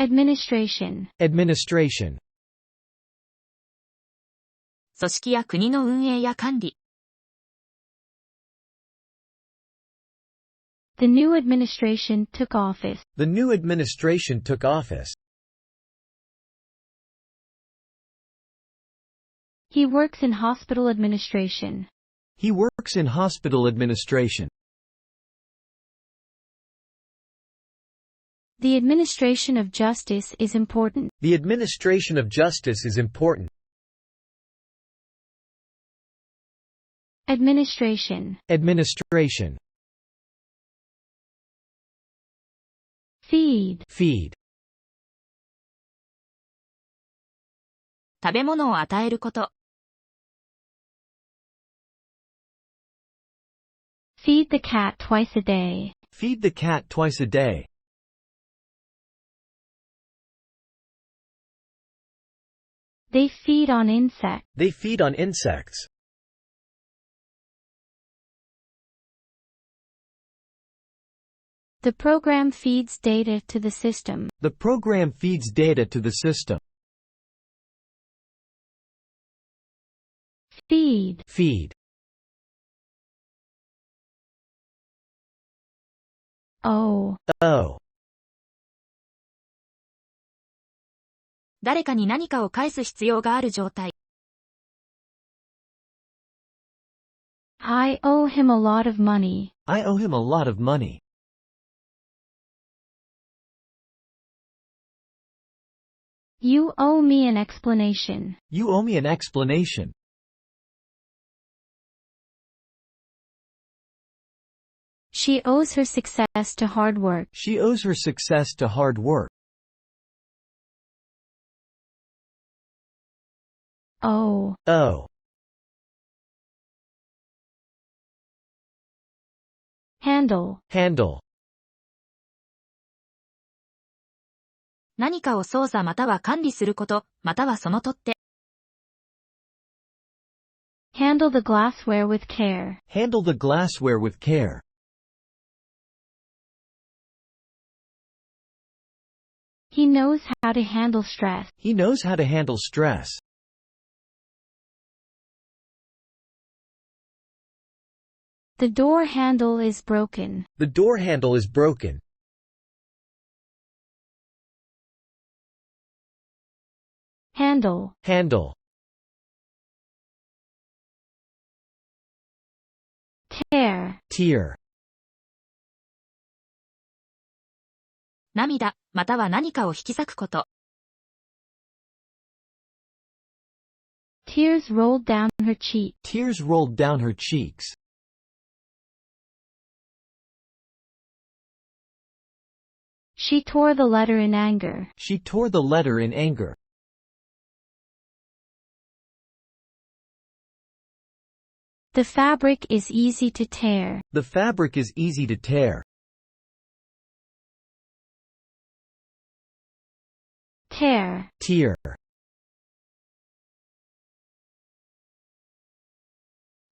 administration, administration, 組織や国の運営や管理。The new administration took office. the new administration took office. He works in hospital administration. He works in hospital administration. The administration of justice is important. The administration of justice is important. Administration, Administration, feed, feed, 食べ物を与えること。feed the cat twice a day. feed the cat twice a day. They feed on insects. They feed on insects. The program feeds data to the system. The program feeds data to the system. Feed, Feed, oh, oh, 誰かに何かを返す必要がある状態。I owe him a lot of money. I owe him a lot of money. You owe me an explanation. You owe me an explanation. She owes her success to hard work. She owes her success to hard work. Oh, Oh, handle, handle, 何かを操作または管理すること、またはその取っ手。handle the glassware with care. handle the glassware with care. He knows how to handle stress. He knows how to handle stress. The door handle is broken. The door handle is broken. Handle, Handle, tear, tear, 涙、または何かを引き裂くこと。tears rolled down her cheek. tears rolled down her cheeks. She tore the letter in anger. She tore the letter in anger. The fabric is easy to tear. The fabric is easy to tear. Tear, Tear,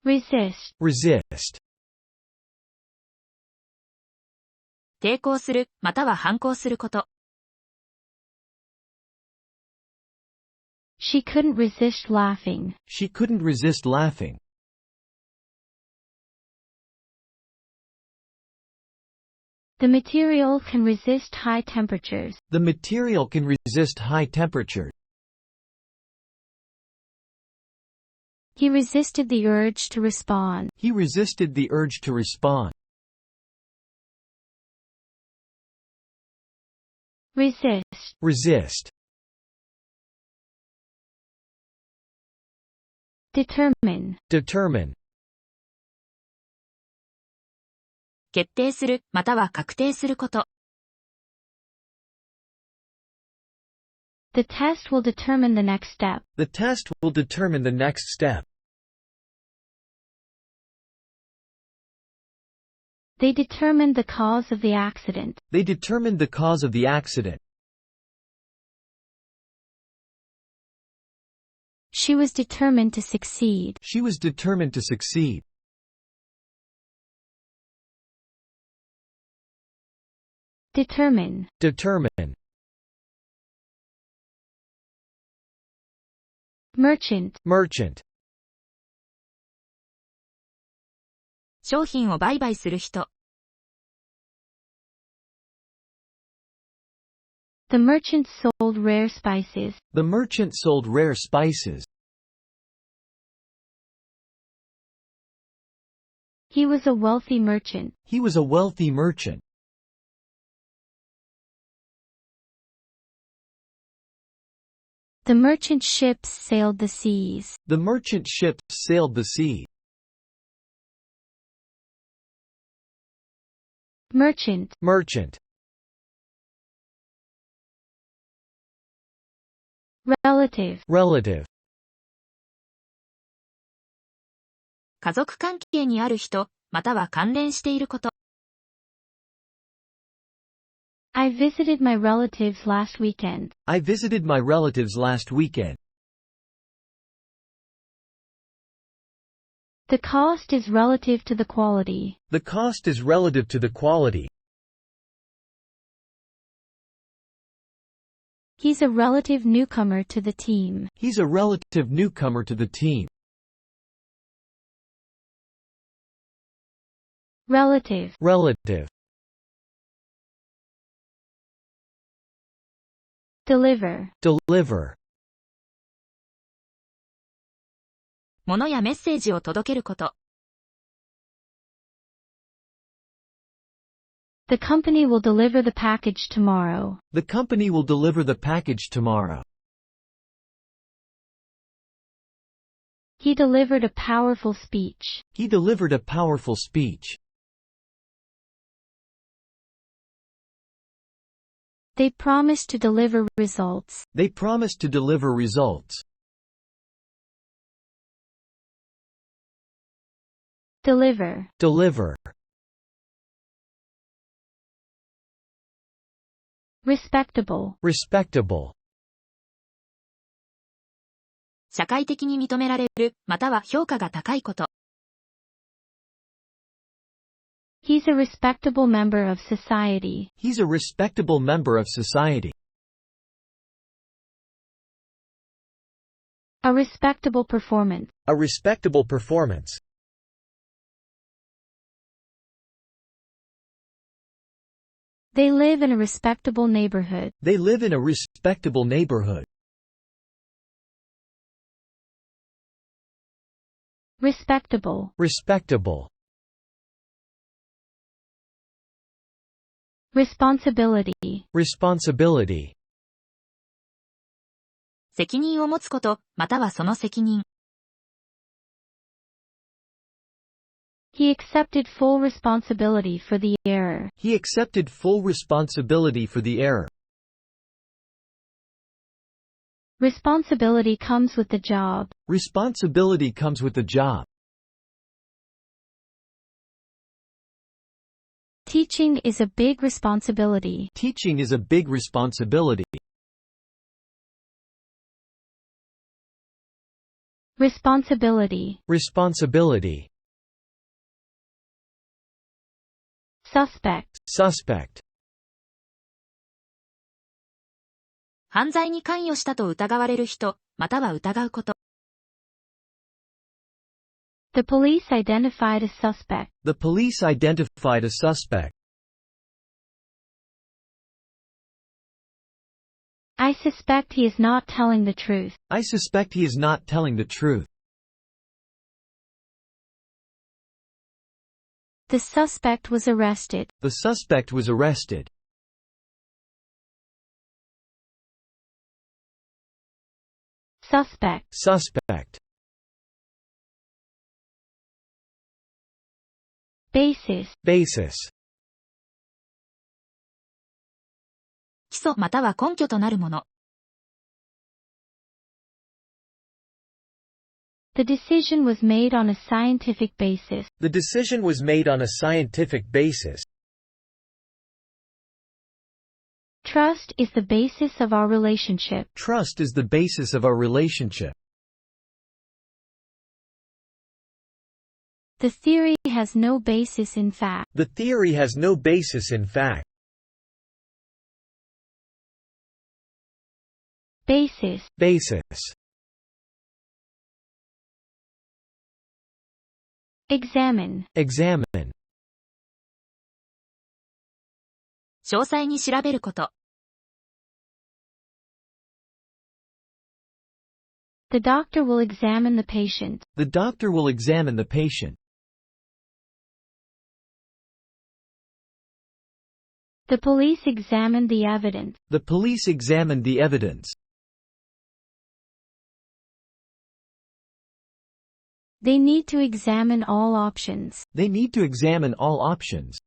resist, resist, 抵抗する、または反抗すること。She couldn't resist laughing. she couldn't resist laughing. The material can resist high temperatures. The material can resist high temperatures. He resisted the urge to respond. He resisted the urge to respond. Resist, Resist, determine, determine, 決定する、または確定すること。The test will determine the next step. the test will determine the next step. They determined the cause of the accident. They determined the cause of the accident. She was determined to succeed. She was determined to succeed. Determine, Determine, merchant, merchant, 商品を売買する人。the merchant sold rare spices. the merchant sold rare spices. He was a wealthy merchant. He was a wealthy merchant. The merchant ships sailed the seas. The merchant ships sailed the sea. Merchant, Merchant, relative, relative, 家族関係にある人、または関連していること。I visited my relatives last weekend. I visited my relatives last weekend. The cost is relative to the quality. The cost is relative to the quality. He's a relative newcomer to the team. He's a relative newcomer to the team. Relative, Relative, deliver, deliver, 物やメッセージを届けること。The company will deliver the package tomorrow. the company will deliver the package tomorrow. He delivered a powerful speech. He delivered a powerful speech. They promised to deliver results. They promised to deliver results. Deliver, Deliver, respectable, respectable, 社会的に認められる、または評価が高いこと。He's a respectable member of society. He's a respectable member of society. A respectable performance. A respectable performance. They live in a respectable neighborhood. They live in a respectable neighborhood. Respectable, Respectable, responsibility, responsibility. 責任を持つこと、またはその責任。He accepted full responsibility for the error. He accepted full responsibility for the error. Responsibility comes with the job. Responsibility comes with the job. Teaching is a big responsibility. Teaching is a big responsibility. Responsibility, Responsibility. suspect, Suspect. 犯罪に関与したと疑われる人、または疑うこと。The police identified a suspect. The police identified a suspect. I suspect he is not telling the truth. I suspect he is not telling the truth. The suspect was arrested. The suspect was arrested. Suspect, Suspect. basis, Basis. 基礎または根拠となるもの。The decision was made on a scientific basis. The decision was made on a scientific basis. Trust is the basis of our relationship. Trust is the basis of our relationship. The theory has no basis in fact. The theory has no basis in fact. Basis, Basis. Examine. examine, 詳細に調べること。The doctor will examine the patient. the doctor will examine the patient. The police examined the evidence. The police examined the evidence. They need to examine all options. They need to examine all options.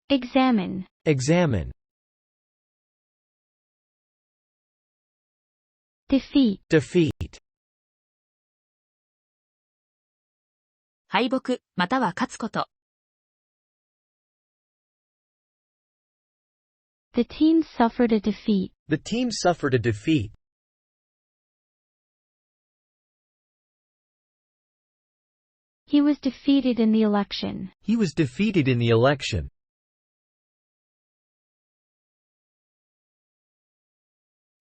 Examine. Examine, Defeat. defeat, 敗北、または勝つこと。The team suffered a defeat. the team suffered a defeat. He was defeated in the election. He was defeated in the election.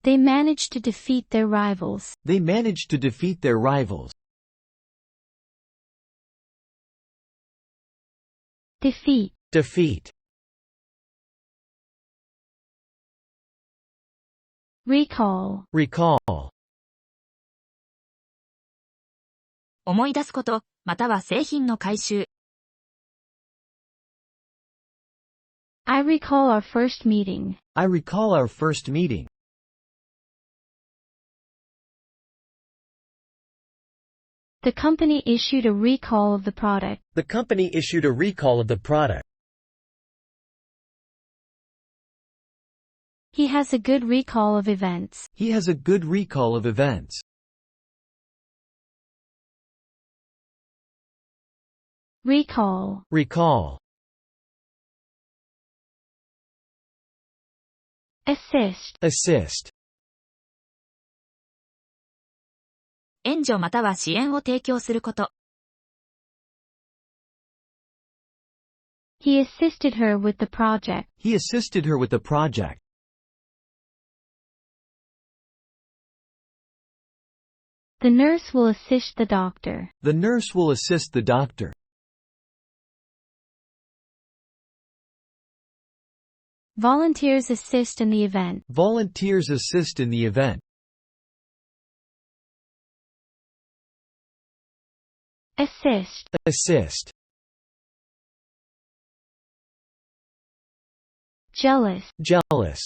They managed to defeat their rivals. They managed to defeat their rivals. Defeat. Defeat, Recall. recall, 思い出すこと、または製品の回収。I recall our first meeting. I recall our first meeting. The company issued a recall of the product. The company issued a recall of the product. He has a good recall of events. He has a good recall of events. Recall. Recall, Assist. assist, 援助または支援を提供すること。He assisted her with the project. he assisted her with the project. The nurse will assist the doctor. The nurse will assist the doctor. Volunteers assist in the event. Volunteers assist in the event. Assist. Assist, Jealous. jealous,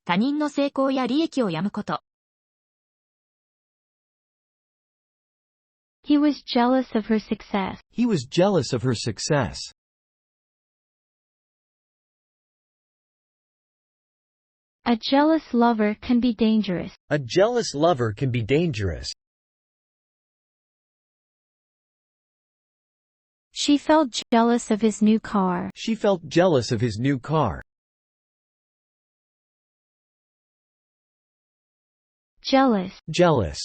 他人の成功や利益を病むこと。He was jealous of her success. he was jealous of her success. A jealous lover can be dangerous. A jealous lover can be dangerous. She felt jealous of his new car. She felt jealous of his new car. Jealous. Jealous,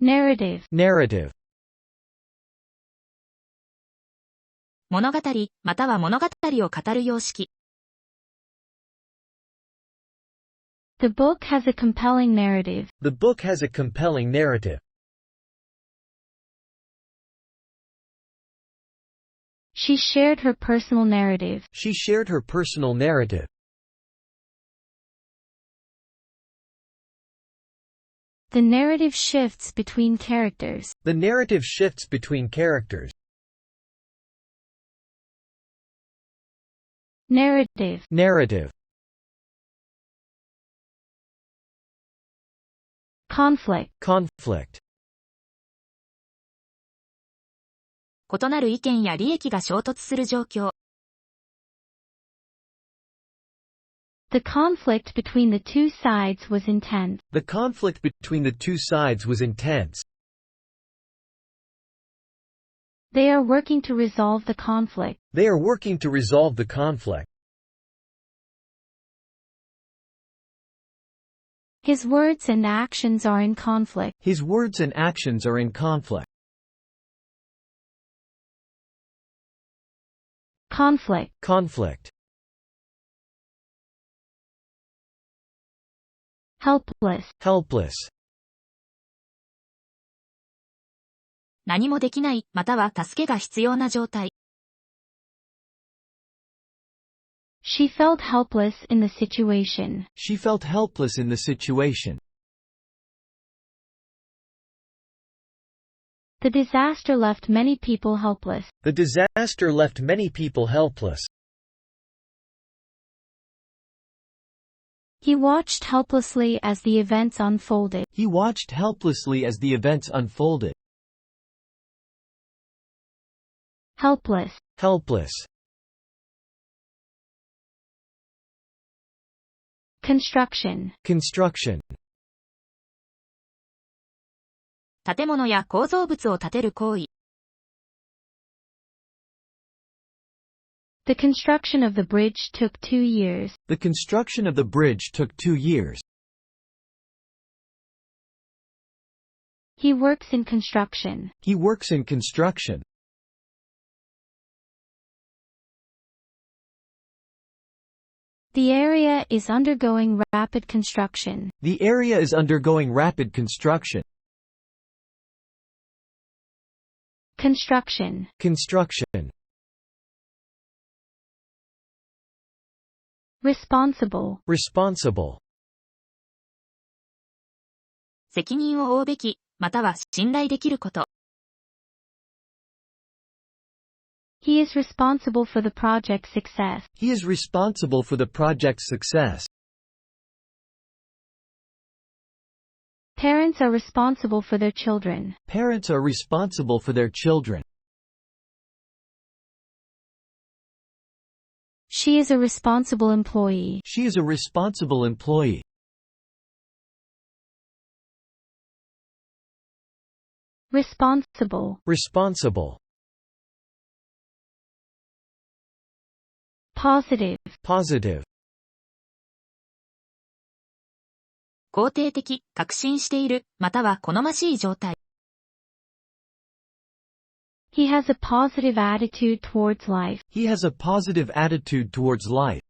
Narrative. narrative, 物語、または物語を語る様式。The book has a compelling narrative. The book has a compelling narrative. She shared her personal narrative. She shared her personal narrative. The narrative shifts between characters. The narrative shifts between characters. Narrative. Narrative, Conflict. conflict, 異なる意見や利益が衝突する状況。The conflict between the two sides was intense. the conflict between the two sides was intense. They are working to resolve the conflict. They are working to resolve the conflict. His words and actions are in conflict. His words and actions are in conflict. Conflict. Conflict, helpless, helpless. 何もできない、または助けが必要な状態。she felt helpless in the situation. She felt helpless in the situation. The disaster left many people helpless. The disaster left many people helpless. He watched helplessly as the events unfolded. He watched helplessly as the events unfolded. Helpless, Helpless. construction, Construction. 建物や構造物を建てる行為。the construction of the bridge took 2 years. The construction of the bridge took 2 years. He works in construction. He works in construction. The area is undergoing rapid construction. The area is undergoing rapid construction. Construction, Construction. responsible, Responsible. 責任を負うべき、または信頼できること。he is responsible for the project's success. He is responsible for the project's success. Parents are responsible for their children. Parents are responsible for their children. She is a responsible employee. She is a responsible employee. Responsible, Responsible. positive, Positive. 肯定的、確信している、または好ましい状態。he has a positive attitude towards life. He has a positive attitude towards life.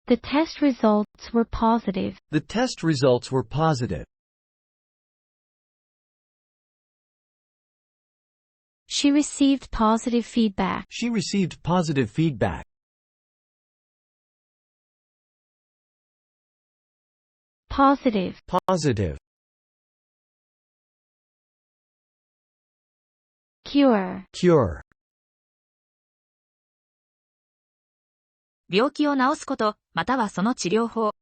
The test results were positive. The test results were positive. She received positive feedback. She received positive feedback. Positive, Positive. cure, Cure. 病気を治すこと、またはその治療法。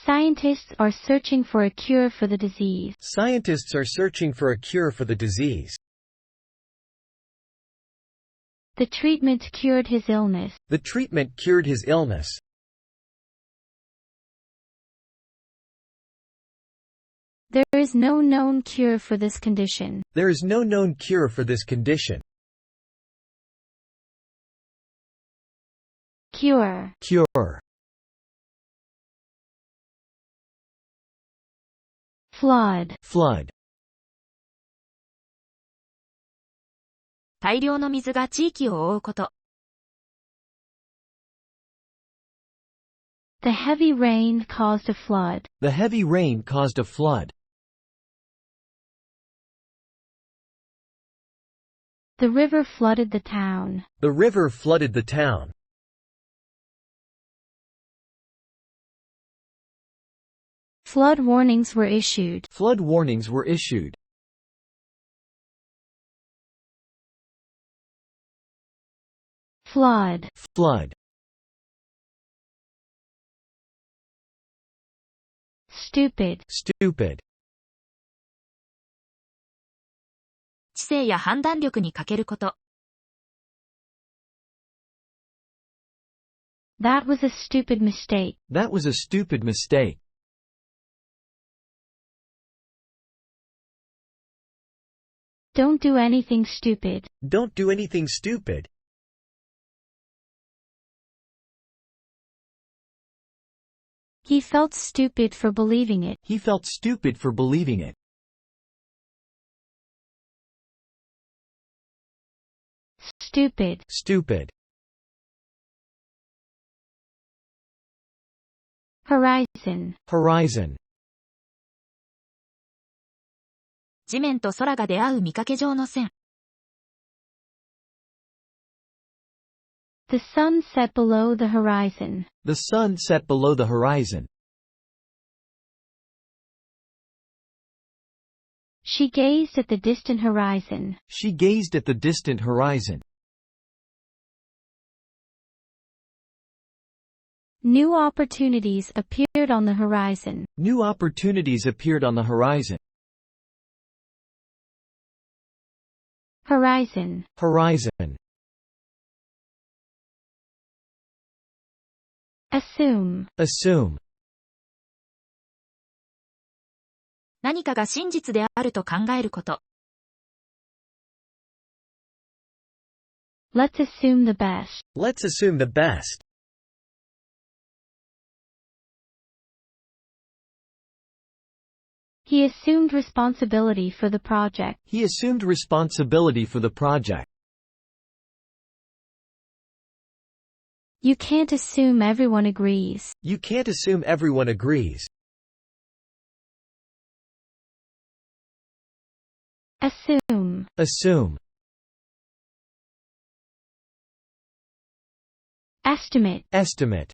Scientists are searching for a cure for the disease. Scientists are searching for a cure for the disease. The treatment cured his illness. The treatment cured his illness. There is no known cure for this condition. There is no known cure for this condition. Cure, Cure. flood, Flood. 大量の水が地域を覆うこと。The heavy rain caused a flood. The heavy rain caused a flood. The river flooded the town. The river flooded the town. Flood warnings were issued. Flood warnings were issued. Flood, Flood. stupid, Stupid. 知性や判断力に欠けること。That was a stupid mistake. That was a stupid mistake. Don't do anything stupid. Don't do anything stupid. He felt stupid for believing it. He felt stupid for believing it. Stupid, Stupid. Horizon. Horizon. 地面と空が出会う見かけ上の線。The sun set below the horizon. The sun set below the horizon. She gazed at the distant horizon. She gazed at the distant horizon. New opportunities appeared on the horizon. New opportunities appeared on the horizon. Horizon. Horizon. Assume. Assume. 何かが真実であると考えること。Let's assume the best. Let's assume the best. He assumed responsibility for the project. He assumed responsibility for the project. You can't assume everyone agrees. You can't assume everyone agrees. Assume. Assume. Estimate. Estimate.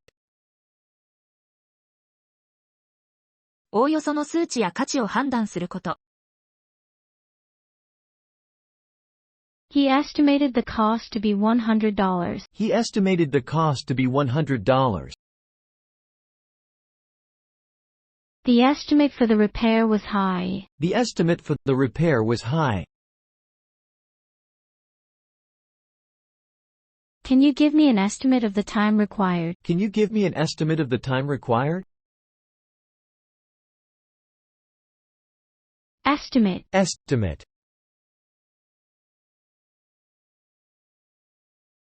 おおよその数値や価値を判断すること。He estimated the cost to be $100. He estimated the cost to be $100. The estimate for the repair was high. The estimate for the repair was high. Can you give me an estimate of the time required? Can you give me an estimate of the time required? Estimate. Estimate.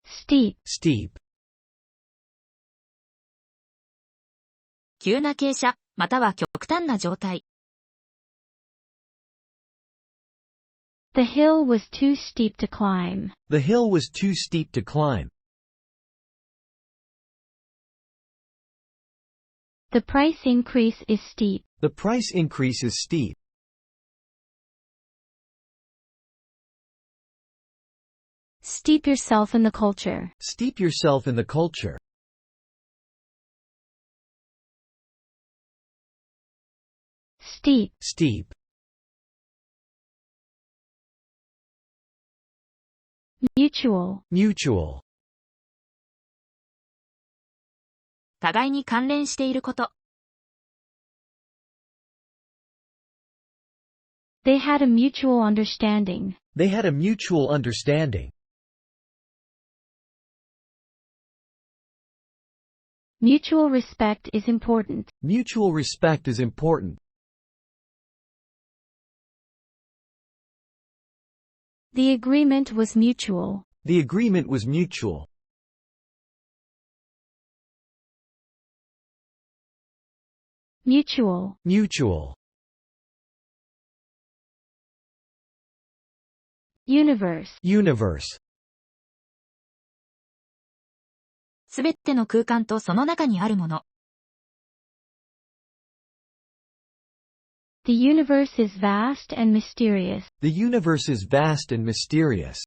Steep. Steep. 急な傾斜、または極端な状態。The hill was too steep to climb. The hill was too steep to climb. The price increase is steep. The price increase is steep. Steep yourself in the culture. Steep yourself in the culture. Steep. Steep. Mutual. Mutual. 互いに関連していること。They had a mutual understanding. They had a mutual understanding. Mutual respect is important. Mutual respect is important. The agreement was mutual. The agreement was mutual. Mutual. Mutual. Universe. Universe. すべての空間とその中にあるもの。The universe is vast and mysterious. The universe is vast and mysterious.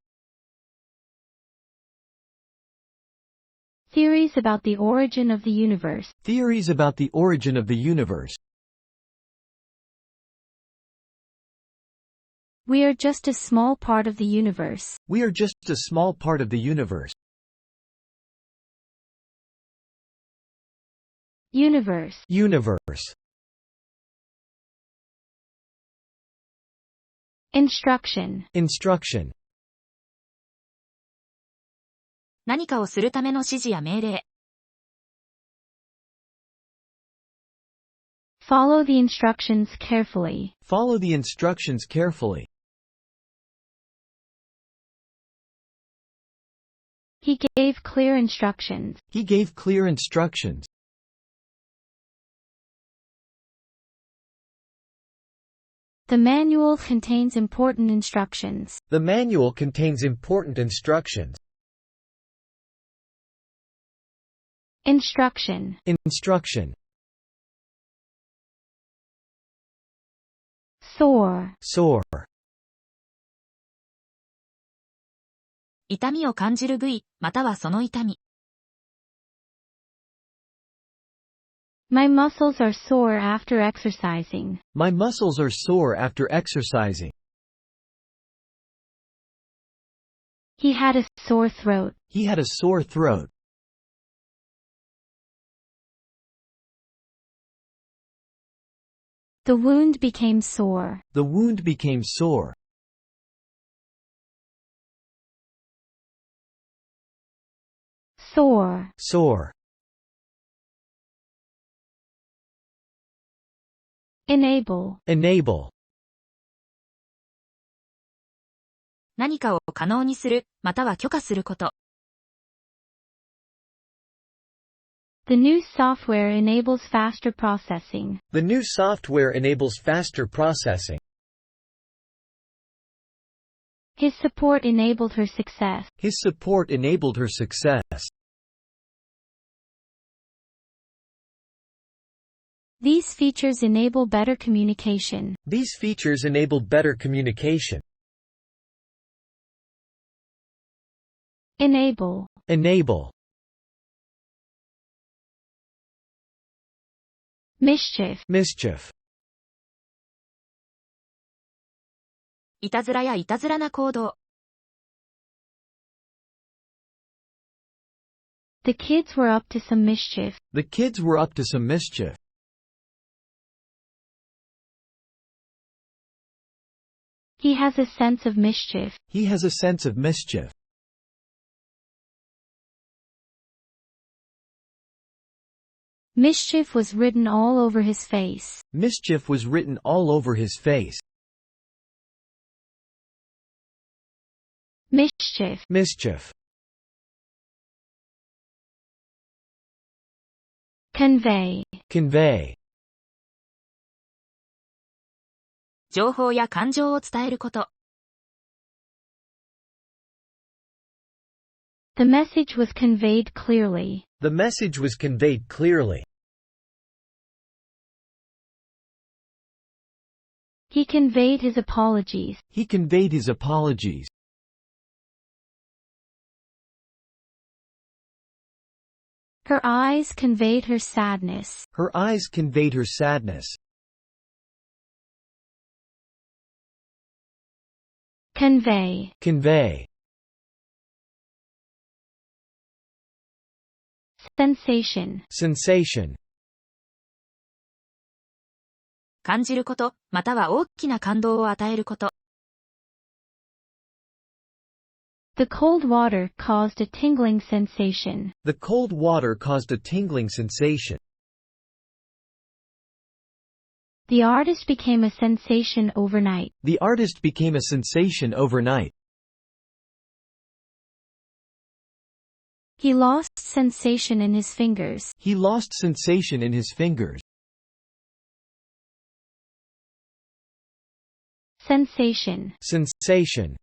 Theories about the origin of the universe. Theories about the origin of the universe. We are just a small part of the universe. We are just a small part of the universe. Universe. Universe. Instruction. Instruction. 何かをするための指示や命令。Follow the instructions carefully. Follow the instructions carefully. He gave clear instructions. He gave clear instructions. The manual contains important instructions. The manual contains important instructions. Instruction. Instruction. sore, sore, 痛みを感じる部位、またはその痛み。my muscles are sore after exercising. my muscles are sore after exercising. He had a sore throat. He had a sore throat. The wound became sore. The wound became sore. Sore, Sore, enable, enable, 何かを可能にする、または許可すること。the new software enables faster processing. the new software enables faster processing. His support enabled her success. His support enabled her success. These features enable better communication. These features enable better communication. Enable, Enable, mischief, mischief, いたずらやいたずらな行動。the kids were up to some mischief. the kids were up to some mischief. He has a sense of mischief. He has a sense of mischief. Mischief was written all over his face. Mischief was written all over his face. Mischief, Mischief, convey, convey, 情報や感情を伝えること。the message was conveyed clearly. the message was conveyed clearly. He conveyed his apologies. He conveyed his apologies. Her eyes conveyed her sadness. Her eyes conveyed her sadness. Convey, Convey, sensation, sensation, 感じること、または大きな感動を与えること。the cold water caused a tingling sensation. the cold water caused a tingling sensation. The artist became a sensation overnight. The artist became a sensation overnight. He lost sensation in his fingers. He lost sensation in his fingers. Sensation, Sensation,